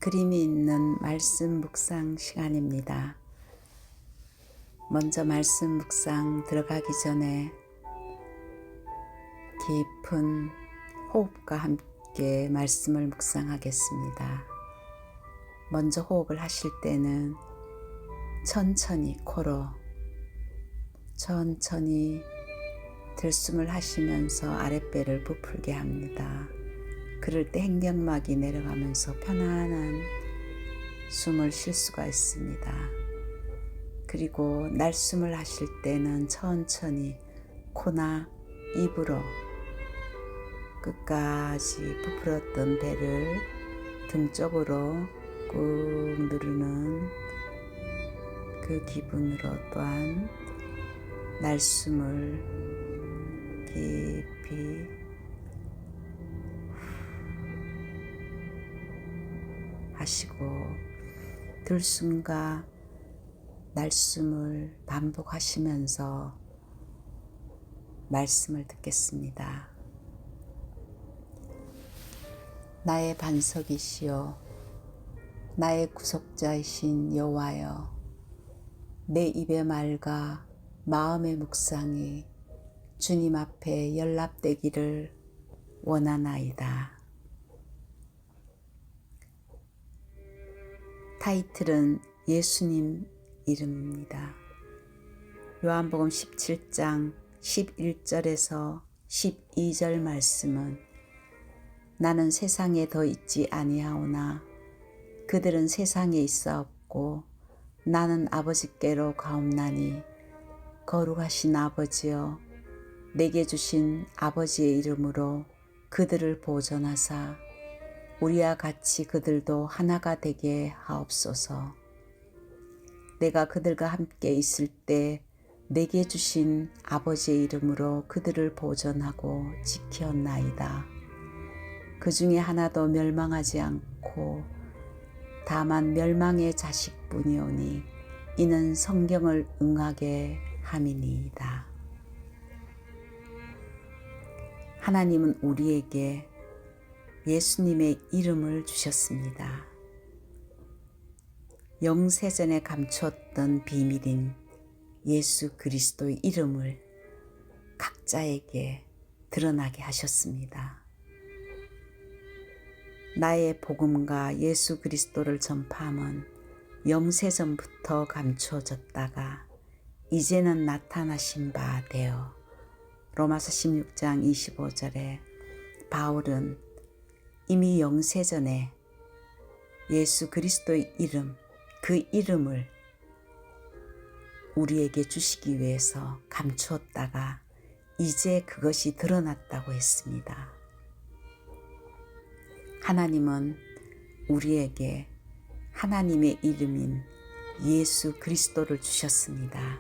그림이 있는 말씀 묵상 시간입니다. 먼저 말씀 묵상 들어가기 전에 깊은 호흡과 함께 말씀을 묵상하겠습니다. 먼저 호흡을 하실 때는 천천히 코로 천천히 들숨을 하시면서 아랫배를 부풀게 합니다. 그럴 때 횡격막이 내려가면서 편안한 숨을 쉴 수가 있습니다. 그리고 날숨을 하실 때는 천천히 코나 입으로 끝까지 부풀었던 배를 등 쪽으로 꾹 누르는 그 기분으로 또한 날숨을 깊이 하시고 들숨과 날숨을 반복하시면서 말씀을 듣겠습니다. 나의 반석이시요 나의 구속자이신 여호와여, 내 입의 말과 마음의 묵상이 주님 앞에 연락되기를 원하나이다. 타이틀은 예수님 이름입니다. 요한복음 17장 11절에서 12절 말씀은 나는 세상에 더 있지 아니하오나 그들은 세상에 있사옵고 나는 아버지께로 가옵나니 거룩하신 아버지여, 내게 주신 아버지의 이름으로 그들을 보존하사 우리와 같이 그들도 하나가 되게 하옵소서. 내가 그들과 함께 있을 때 내게 주신 아버지의 이름으로 그들을 보존하고 지켰나이다. 그 중에 하나도 멸망하지 않고 다만 멸망의 자식뿐이오니 이는 성경을 응하게 함이니이다. 하나님은 우리에게 예수님의 이름을 주셨습니다. 영세전에 감추었던 비밀인 예수 그리스도의 이름을 각자에게 드러나게 하셨습니다. 나의 복음과 예수 그리스도를 전파함은 영세전부터 감추어졌다가 이제는 나타나신 바 되어 로마서 16장 25절에 바울은 이미 영세전에 예수 그리스도의 이름, 그 이름을 우리에게 주시기 위해서 감추었다가 이제 그것이 드러났다고 했습니다. 하나님은 우리에게 하나님의 이름인 예수 그리스도를 주셨습니다.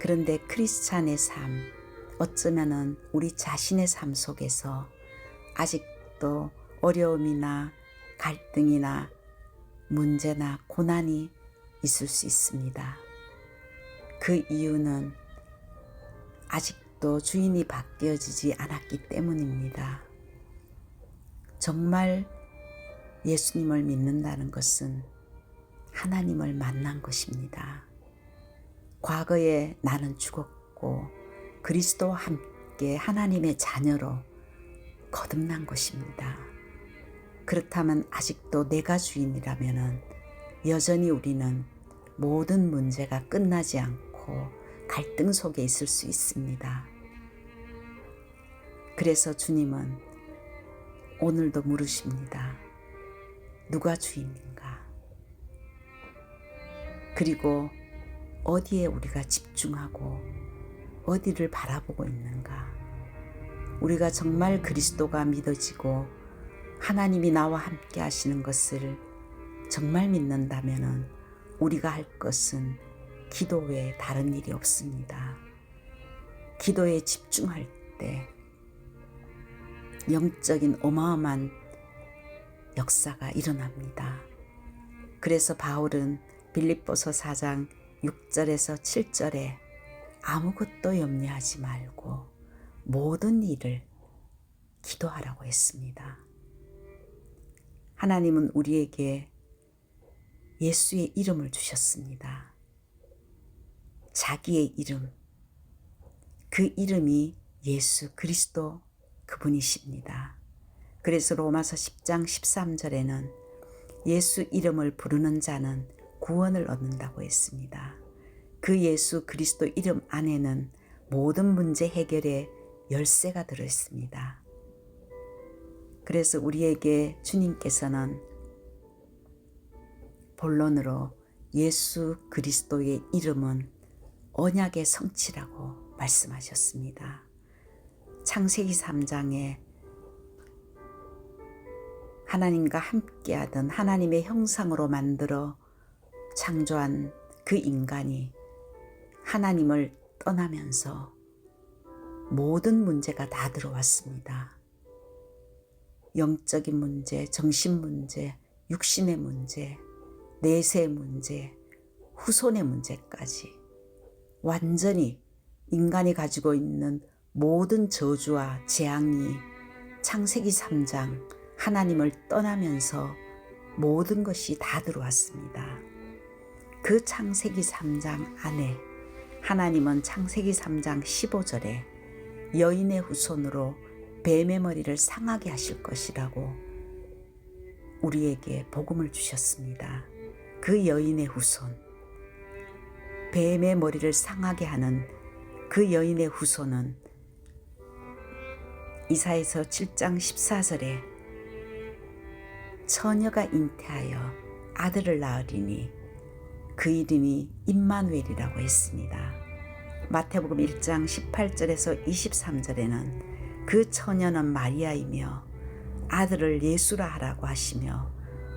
그런데 크리스찬의 삶, 어쩌면은 우리 자신의 삶 속에서 아직도 어려움이나 갈등이나 문제나 고난이 있을 수 있습니다. 그 이유는 아직도 주인이 바뀌어지지 않았기 때문입니다. 정말 예수님을 믿는다는 것은 하나님을 만난 것입니다. 과거에 나는 죽었고 그리스도와 함께 하나님의 자녀로 거듭난 것입니다. 그렇다면 아직도 내가 주인이라면 여전히 우리는 모든 문제가 끝나지 않고 갈등 속에 있을 수 있습니다. 그래서 주님은 오늘도 물으십니다. 누가 주인인가? 그리고 어디에 우리가 집중하고 어디를 바라보고 있는가? 우리가 정말 그리스도가 믿어지고 하나님이 나와 함께 하시는 것을 정말 믿는다면 우리가 할 것은 기도 외에 다른 일이 없습니다. 기도에 집중할 때 영적인 어마어마한 역사가 일어납니다. 그래서 바울은 빌립보서 4장 6절에서 7절에 아무것도 염려하지 말고 모든 일을 기도하라고 했습니다. 하나님은 우리에게 예수의 이름을 주셨습니다. 자기의 이름, 그 이름이 예수 그리스도 그분이십니다. 그래서 로마서 10장 13절에는 예수 이름을 부르는 자는 구원을 얻는다고 했습니다. 그 예수 그리스도 이름 안에는 모든 문제 해결의 열쇠가 들어있습니다. 그래서 우리에게 주님께서는 본론으로 예수 그리스도의 이름은 언약의 성취라고 말씀하셨습니다. 창세기 3장에 하나님과 함께하던 하나님의 형상으로 만들어 창조한 그 인간이 하나님을 떠나면서 모든 문제가 다 들어왔습니다. 영적인 문제, 정신 문제, 육신의 문제, 내세의 문제, 후손의 문제까지 완전히 인간이 가지고 있는 모든 저주와 재앙이 창세기 3장 하나님을 떠나면서 모든 것이 다 들어왔습니다. 그 창세기 3장 안에 하나님은 창세기 3장 15절에 여인의 후손으로 뱀의 머리를 상하게 하실 것이라고 우리에게 복음을 주셨습니다. 그 여인의 후손, 뱀의 머리를 상하게 하는 그 여인의 후손은 이사야서 7장 14절에 처녀가 잉태하여 아들을 낳으리니 그 이름이 임마누엘이라고 했습니다. 마태복음 1장 18절에서 23절에는 그 처녀는 마리아이며 아들을 예수라 하라고 하시며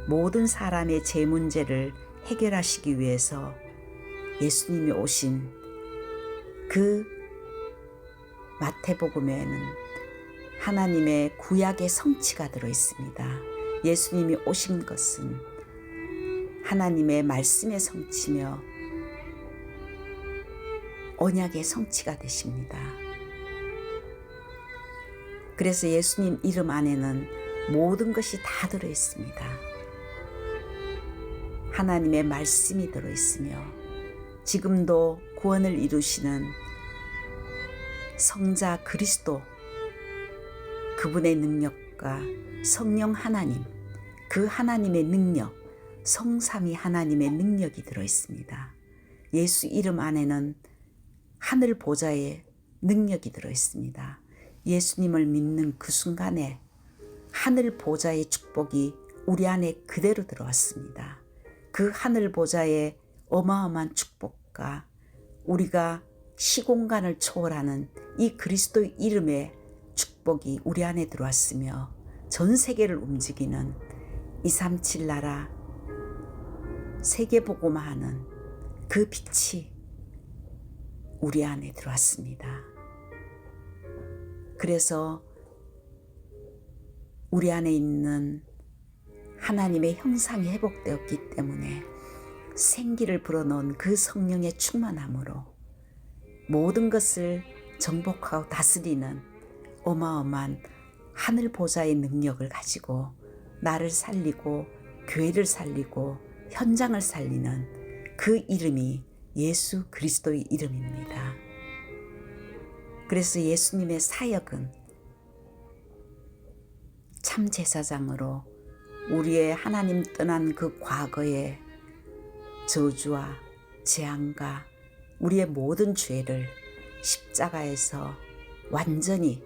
모든 사람의 죄 문제를 해결하시기 위해서 예수님이 오신 그 마태복음에는 하나님의 구약의 성취가 들어 있습니다. 예수님이 오신 것은 하나님의 말씀의 성취며 언약의 성취가 되십니다. 그래서 예수님 이름 안에는 모든 것이 다 들어 있습니다. 하나님의 말씀이 들어 있으며 지금도 구원을 이루시는 성자 그리스도 그분의 능력과 성령 하나님, 그 하나님의 능력, 성삼위 하나님의 능력이 들어 있습니다. 예수 이름 안에는 하늘 보좌의 능력이 들어 있습니다. 예수님을 믿는 그 순간에 하늘 보좌의 축복이 우리 안에 그대로 들어왔습니다. 그 하늘 보좌의 어마어마한 축복과 우리가 시공간을 초월하는 이 그리스도의 이름의 축복이 우리 안에 들어왔으며 전 세계를 움직이는 237 나라 세계복음화하는 그 빛이 우리 안에 들어왔습니다. 그래서 우리 안에 있는 하나님의 형상이 회복되었기 때문에 생기를 불어넣은 그 성령의 충만함으로 모든 것을 정복하고 다스리는 어마어마한 하늘 보좌의 능력을 가지고 나를 살리고 교회를 살리고 현장을 살리는 그 이름이 예수 그리스도의 이름입니다. 그래서 예수님의 사역은 참 제사장으로 우리의 하나님 떠난 그 과거의 저주와 재앙과 우리의 모든 죄를 십자가에서 완전히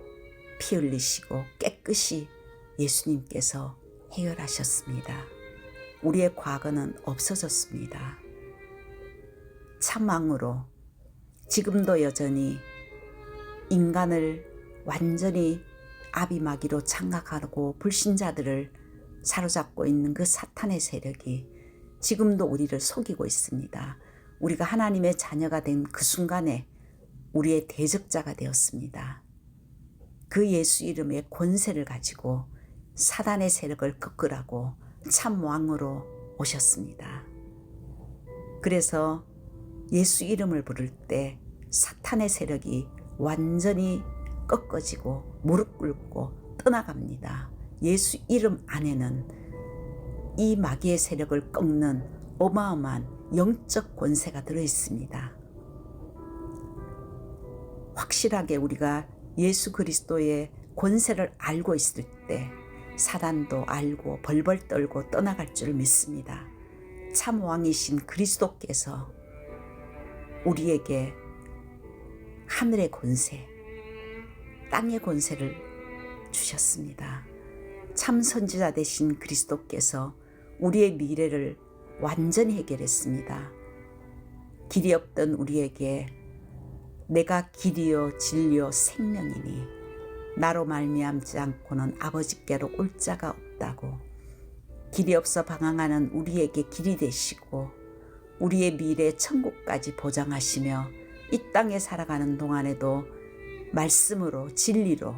피 흘리시고 깨끗이 예수님께서 해결하셨습니다. 우리의 과거는 없어졌습니다. 참 왕으로 지금도 여전히 인간을 완전히 아비마귀로 장악하고 불신자들을 사로잡고 있는 그 사탄의 세력이 지금도 우리를 속이고 있습니다. 우리가 하나님의 자녀가 된 그 순간에 우리의 대적자가 되었습니다. 그 예수 이름의 권세를 가지고 사단의 세력을 꺾으라고 참 왕으로 오셨습니다. 그래서 예수 이름을 부를 때 사탄의 세력이 완전히 꺾어지고 무릎 꿇고 떠나갑니다. 예수 이름 안에는 이 마귀의 세력을 꺾는 어마어마한 영적 권세가 들어있습니다. 확실하게 우리가 예수 그리스도의 권세를 알고 있을 때 사단도 알고 벌벌 떨고 떠나갈 줄 믿습니다. 참 왕이신 그리스도께서 우리에게 하늘의 권세, 땅의 권세를 주셨습니다. 참 선지자 되신 그리스도께서 우리의 미래를 완전히 해결했습니다. 길이 없던 우리에게 내가 길이요 진리요 생명이니 나로 말미암지 않고는 아버지께로 올 자가 없다고, 길이 없어 방황하는 우리에게 길이 되시고 우리의 미래 천국까지 보장하시며 이 땅에 살아가는 동안에도 말씀으로 진리로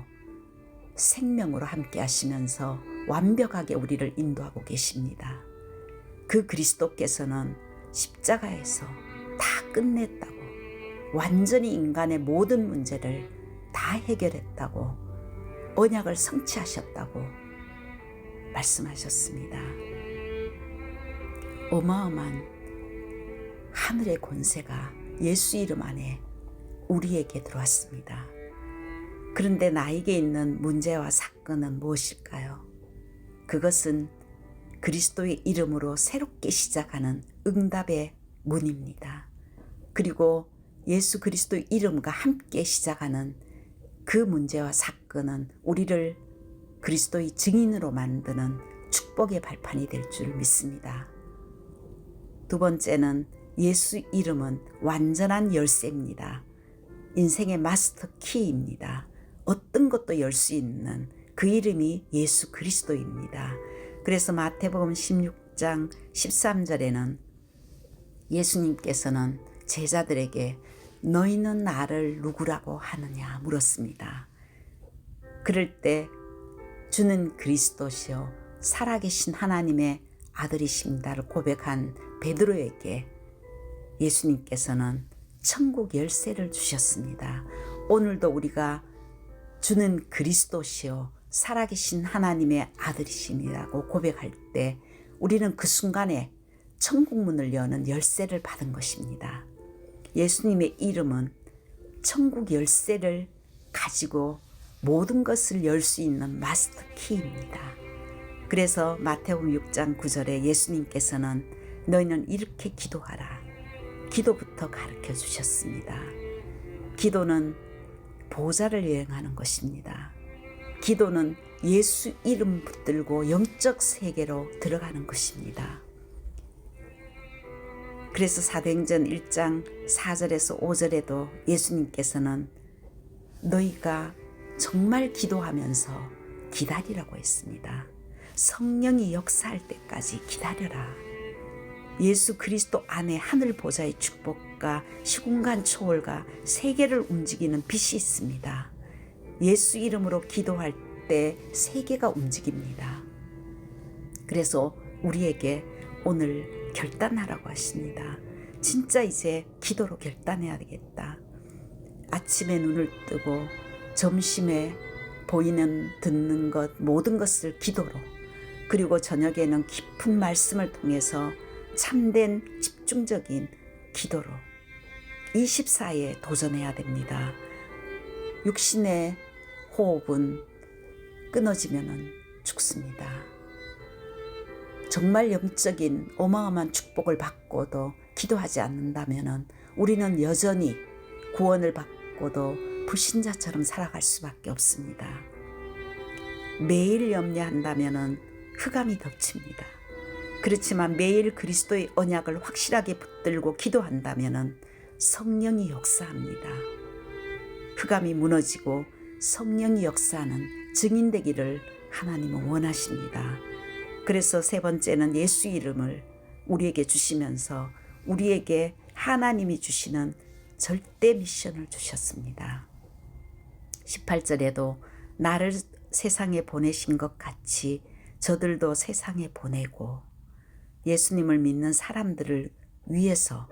생명으로 함께 하시면서 완벽하게 우리를 인도하고 계십니다. 그 그리스도께서는 십자가에서 다 끝냈다고, 완전히 인간의 모든 문제를 다 해결했다고, 언약을 성취하셨다고 말씀하셨습니다. 어마어마한 하늘의 권세가 예수 이름 안에 우리에게 들어왔습니다. 그런데 나에게 있는 문제와 사건은 무엇일까요? 그것은 그리스도의 이름으로 새롭게 시작하는 응답의 문입니다. 그리고 예수 그리스도의 이름과 함께 시작하는 그 문제와 사건은 우리를 그리스도의 증인으로 만드는 축복의 발판이 될 줄 믿습니다. 두 번째는 예수 이름은 완전한 열쇠입니다. 인생의 마스터 키입니다. 어떤 것도 열 수 있는 그 이름이 예수 그리스도입니다. 그래서 마태복음 16장 13절에는 예수님께서는 제자들에게 너희는 나를 누구라고 하느냐 물었습니다. 그럴 때 주는 그리스도시요 살아계신 하나님의 아들이십니다를 고백한 베드로에게 예수님께서는 천국 열쇠를 주셨습니다. 오늘도 우리가 주는 그리스도시요 살아계신 하나님의 아들이시니라고 고백할 때 우리는 그 순간에 천국 문을 여는 열쇠를 받은 것입니다. 예수님의 이름은 천국 열쇠를 가지고 모든 것을 열 수 있는 마스터 키입니다. 그래서 마태복음 6장 9절에 예수님께서는 너희는 이렇게 기도하라. 기도부터 가르쳐 주셨습니다. 기도는 보좌를 여행하는 것입니다. 기도는 예수 이름 붙들고 영적 세계로 들어가는 것입니다. 그래서 사도행전 1장 4절에서 5절에도 예수님께서는 너희가 정말 기도하면서 기다리라고 했습니다. 성령이 역사할 때까지 기다려라. 예수 그리스도 안에 하늘 보좌의 축복과 시공간 초월과 세계를 움직이는 빛이 있습니다. 예수 이름으로 기도할 때 세계가 움직입니다. 그래서 우리에게 오늘 결단하라고 하십니다. 진짜 이제 기도로 결단해야 되겠다. 아침에 눈을 뜨고 점심에 보이는 듣는 것 모든 것을 기도로, 그리고 저녁에는 깊은 말씀을 통해서 참된 집중적인 기도로 24에 도전해야 됩니다. 육신의 호흡은 끊어지면 죽습니다. 정말 영적인 어마어마한 축복을 받고도 기도하지 않는다면 우리는 여전히 구원을 받고도 불신자처럼 살아갈 수밖에 없습니다. 매일 염려한다면 흑암이 덮칩니다. 그렇지만 매일 그리스도의 언약을 확실하게 붙들고 기도한다면 성령이 역사합니다. 흑암이 무너지고 성령이 역사하는 증인 되기를 하나님은 원하십니다. 그래서 세 번째는 예수 이름을 우리에게 주시면서 우리에게 하나님이 주시는 절대 미션을 주셨습니다. 18절에도 나를 세상에 보내신 것 같이 저들도 세상에 보내고, 예수님을 믿는 사람들을 위해서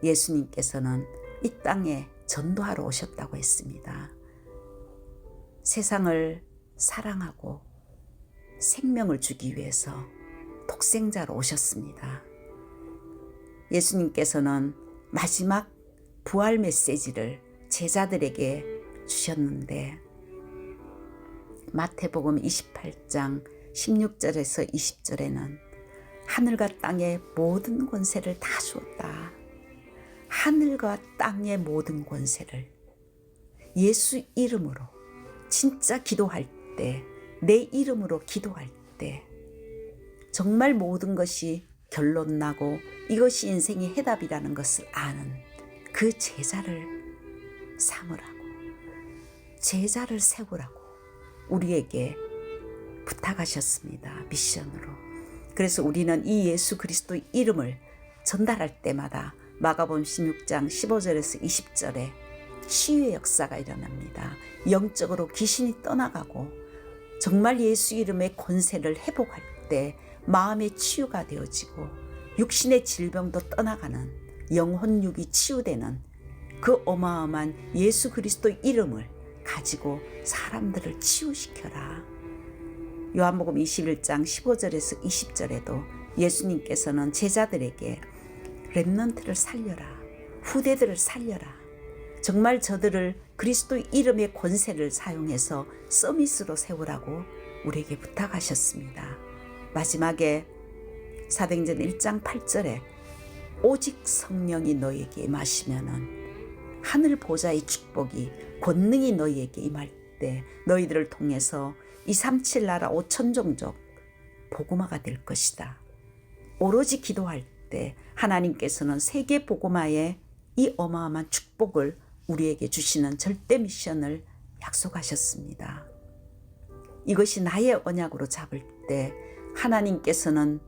예수님께서는 이 땅에 전도하러 오셨다고 했습니다. 세상을 사랑하고 생명을 주기 위해서 독생자로 오셨습니다. 예수님께서는 마지막 부활 메시지를 제자들에게 주셨는데 마태복음 28장 16절에서 20절에는 하늘과 땅의 모든 권세를 다 주었다. 하늘과 땅의 모든 권세를 예수 이름으로 진짜 기도할 때, 내 이름으로 기도할 때 정말 모든 것이 결론 나고 이것이 인생의 해답이라는 것을 아는 그 제자를 삼으라고, 제자를 세우라고 우리에게 부탁하셨습니다. 미션으로. 그래서 우리는 이 예수 그리스도의 이름을 전달할 때마다 마가복음 16장 15절에서 20절에 치유의 역사가 일어납니다. 영적으로 귀신이 떠나가고 정말 예수 이름의 권세를 회복할 때 마음의 치유가 되어지고 육신의 질병도 떠나가는 영혼육이 치유되는 그 어마어마한 예수 그리스도의 이름을 가지고 사람들을 치유시켜라. 요한복음 21장 15절에서 20절에도 예수님께서는 제자들에게 렘넌트를 살려라, 후대들을 살려라, 정말 저들을 그리스도의 이름의 권세를 사용해서 서밋으로 세우라고 우리에게 부탁하셨습니다. 마지막에 사도행전 1장 8절에 오직 성령이 너희에게 임하시면은 하늘 보좌의 축복이 권능이 너희에게 임할 때 너희들을 통해서 237 나라 5천 종족 복음화가 될 것이다. 오로지 기도할 때 하나님께서는 세계 복음화의 이 어마어마한 축복을 우리에게 주시는 절대 미션을 약속하셨습니다. 이것이 나의 언약으로 잡을 때 하나님께서는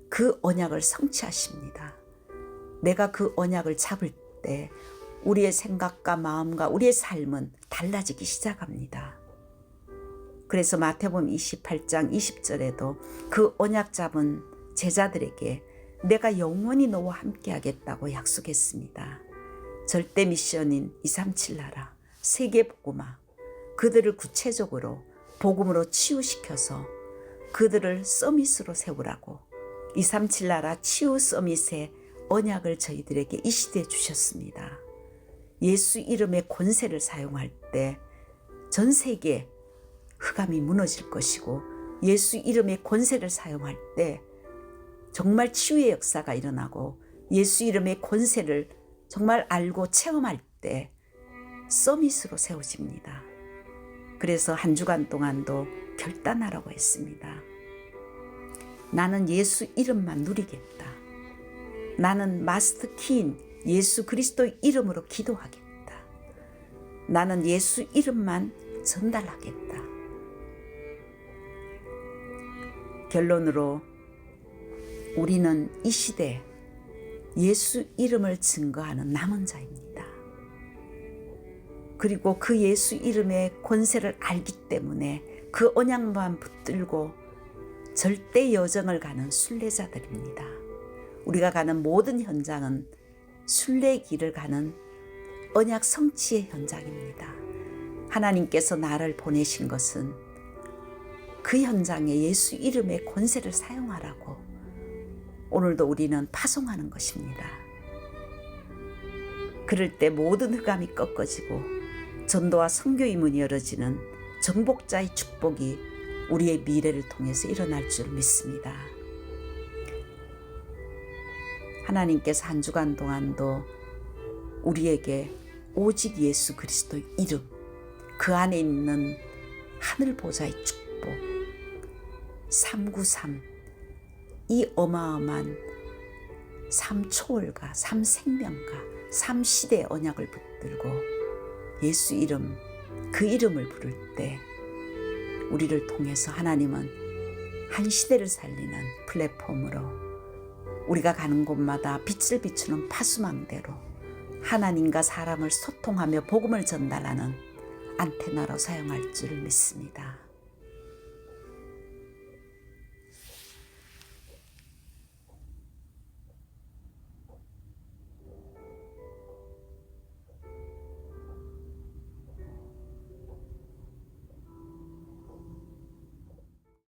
그 언약을 성취하십니다. 내가 그 언약을 잡을 때 우리의 생각과 마음과 우리의 삶은 달라지기 시작합니다. 그래서 마태복음 28장 20절에도 그 언약 잡은 제자들에게 내가 영원히 너와 함께 하겠다고 약속했습니다. 절대 미션인 237 나라 세계 복음화, 그들을 구체적으로 복음으로 치유시켜서 그들을 서밋으로 세우라고 237 나라 치유 서밋의 언약을 저희들에게 이 시대에 주셨습니다. 예수 이름의 권세를 사용할 때 전 세계 흑암이 무너질 것이고 예수 이름의 권세를 사용할 때 정말 치유의 역사가 일어나고 예수 이름의 권세를 정말 알고 체험할 때 서밋으로 세워집니다. 그래서 한 주간 동안도 결단하라고 했습니다. 나는 예수 이름만 누리겠다. 나는 마스터 키인 예수 그리스도의 이름으로 기도하겠다. 나는 예수 이름만 전달하겠다. 결론으로 우리는 이 시대 예수 이름을 증거하는 남은 자입니다. 그리고 그 예수 이름의 권세를 알기 때문에 그 언약만 붙들고 절대 여정을 가는 순례자들입니다. 우리가 가는 모든 현장은 순례의 길을 가는 언약 성취의 현장입니다. 하나님께서 나를 보내신 것은 그 현장에 예수 이름의 권세를 사용하라고 오늘도 우리는 파송하는 것입니다. 그럴 때 모든 흑암이 꺾어지고 전도와 선교의 문이 열어지는 정복자의 축복이 우리의 미래를 통해서 일어날 줄 믿습니다. 하나님께서 한 주간 동안도 우리에게 오직 예수 그리스도의 이름, 그 안에 있는 하늘 보좌의 축복, 393, 이 어마어마한 3초월과 3생명과 3시대의 언약을 붙들고 예수 이름, 그 이름을 부를 때 우리를 통해서 하나님은 한 시대를 살리는 플랫폼으로 우리가 가는 곳마다 빛을 비추는 파수망대로 하나님과 사람을 소통하며 복음을 전달하는 안테나로 사용할 줄 믿습니다.